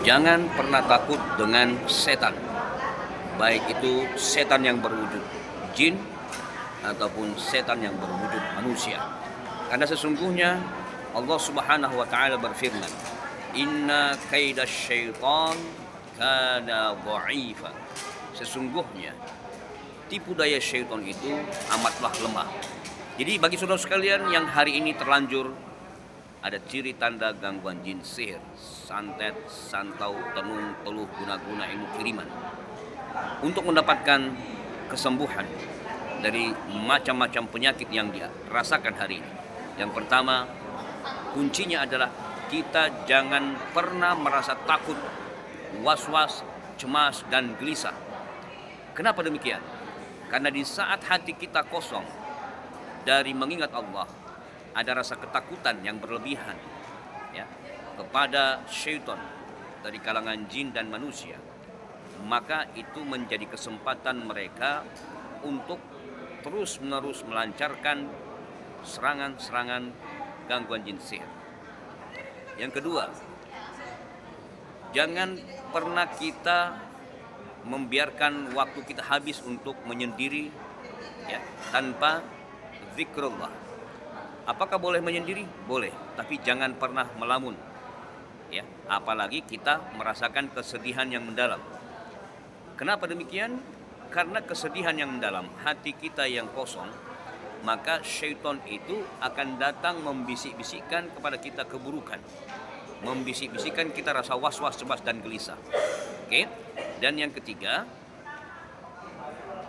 Jangan pernah takut dengan setan, baik itu setan yang berwujud jin ataupun setan yang berwujud manusia. Karena sesungguhnya Allah Subhanahu wa taala berfirman, "Inna kaidasyaitan kana dha'ifa." Sesungguhnya tipu daya syaitan itu amatlah lemah. Jadi bagi saudara sekalian yang hari ini terlanjur ada ciri tanda gangguan jin, sihir, santet, santau, tenung, teluh, guna-guna ilmu kiriman, untuk mendapatkan kesembuhan dari macam-macam penyakit yang dia rasakan hari ini. Yang pertama, kuncinya adalah kita jangan pernah merasa takut, was-was, cemas, dan gelisah. Kenapa demikian? Karena di saat hati kita kosong dari mengingat Allah, ada rasa ketakutan yang berlebihan ya, kepada syaitan dari kalangan jin dan manusia, maka itu menjadi kesempatan mereka untuk terus-menerus melancarkan serangan-serangan gangguan jin sihir. Yang kedua, jangan pernah kita membiarkan waktu kita habis untuk menyendiri ya, tanpa zikrullah. Apakah boleh menyendiri? Boleh, tapi jangan pernah melamun. Ya, apalagi kita merasakan kesedihan yang mendalam. Kenapa demikian? Karena kesedihan yang mendalam, hati kita yang kosong, maka syaitan itu akan datang membisik-bisikkan kepada kita keburukan. Membisik-bisikkan kita rasa was-was, cemas, dan gelisah. Oke? Dan yang ketiga,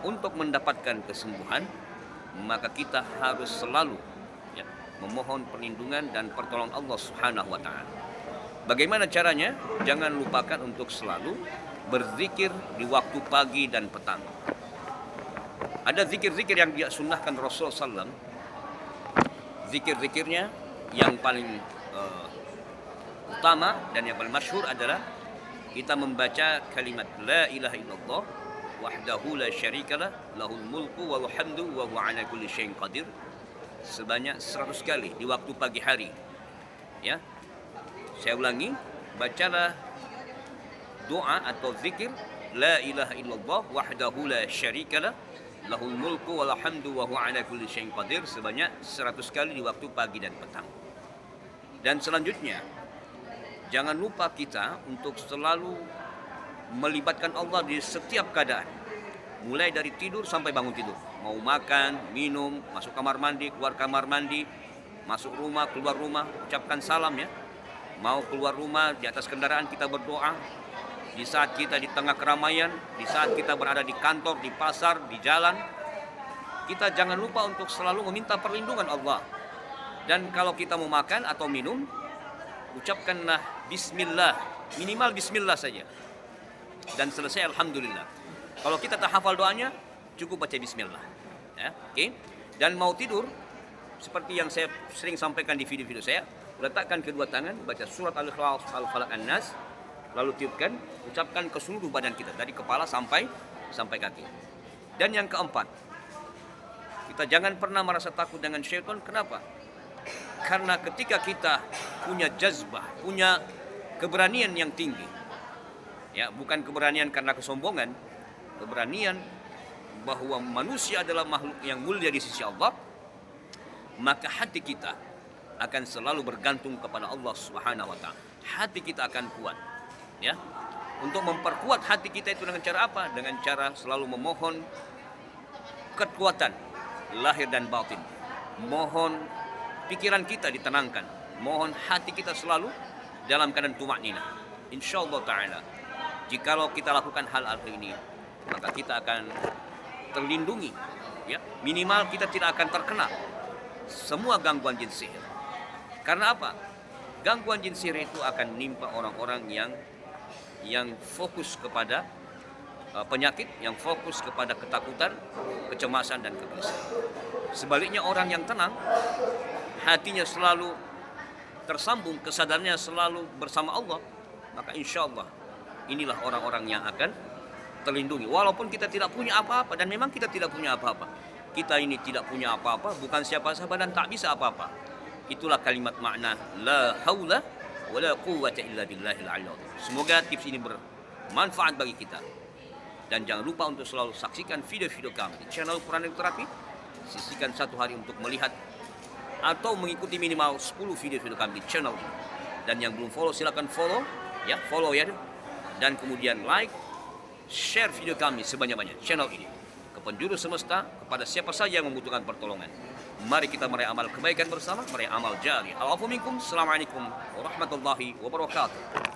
untuk mendapatkan kesembuhan, maka kita harus selalu memohon perlindungan dan pertolongan Allah Subhanahu wa taala. Bagaimana caranya? Jangan lupakan untuk selalu berzikir di waktu pagi dan petang. Ada zikir-zikir yang disunnahkan Rasulullah SAW. Zikir-zikirnya yang paling utama dan yang paling masyhur adalah kita membaca kalimat la ilaha illallah wahdahu la syarikalah lahul mulku wal hamdu wa huwa ala kulli syai'in qadir sebanyak 100 kali di waktu pagi hari. Ya. Saya ulangi, bacalah doa atau zikir la ilaha illallah wahdahu la syarikalah lahul mulku wal hamdu wa huwa ala kulli syai'in qadir sebanyak 100 kali di waktu pagi dan petang. Dan selanjutnya, jangan lupa kita untuk selalu melibatkan Allah di setiap keadaan. Mulai dari tidur sampai bangun tidur. Mau makan, minum, masuk kamar mandi, keluar kamar mandi, masuk rumah, keluar rumah, ucapkan salam ya. Mau keluar rumah, di atas kendaraan kita berdoa. Di saat kita di tengah keramaian, di saat kita berada di kantor, di pasar, di jalan, kita jangan lupa untuk selalu meminta perlindungan Allah. Dan kalau kita mau makan atau minum, ucapkanlah bismillah, minimal bismillah saja. Dan selesai alhamdulillah. Kalau kita tak hafal doanya, cukup baca bismillah. Ya, oke. Dan mau tidur, seperti yang saya sering sampaikan di video-video saya, letakkan kedua tangan, baca surat Al-Ikhlas, Al-Falaq, An-Nas, lalu tiupkan, ucapkan ke seluruh badan kita, dari kepala sampai kaki. Dan yang keempat, kita jangan pernah merasa takut dengan syaitan. Kenapa? Karena ketika kita punya jazbah, punya keberanian yang tinggi, ya, bukan keberanian karena kesombongan, keberanian bahwa manusia adalah makhluk yang mulia di sisi Allah, maka hati kita akan selalu bergantung kepada Allah Subhanahu wa taala. Hati kita akan kuat, ya. Untuk memperkuat hati kita itu dengan cara apa? Dengan cara selalu memohon kekuatan lahir dan batin. Mohon pikiran kita ditenangkan, mohon hati kita selalu dalam keadaan tumakninah. Insyaallah taala, jikalau kita lakukan hal ini, maka kita akan terlindungi, ya. Minimal kita tidak akan terkena semua gangguan jin sihir. Karena apa? Gangguan jin sihir itu akan menimpa orang-orang yang fokus kepada penyakit, yang fokus kepada ketakutan, kecemasan, dan kegelisahan. Sebaliknya orang yang tenang, hatinya selalu tersambung, kesadarannya selalu bersama Allah, maka insya Allah inilah orang-orang yang akan terlindungi. Walaupun kita tidak punya apa-apa, dan memang kita tidak punya apa-apa. Kita ini tidak punya apa-apa, bukan siapa-siapa dan tak bisa apa-apa. Itulah kalimat makna la haula wala quwwata illa billahil aliyyil azim. Semoga tips ini bermanfaat bagi kita. Dan jangan lupa untuk selalu saksikan video-video kami di channel Quranic Therapy. Sisihkan satu hari untuk melihat atau mengikuti minimal 10 video-video kami di channel ini. Dan yang belum follow silakan follow ya, dan kemudian like, share video kami sebanyak-banyak channel ini ke penjuru semesta, kepada siapa saja yang membutuhkan pertolongan. Mari kita meraih amal kebaikan bersama, meraih amal jari. Assalamualaikum warahmatullahi wabarakatuh.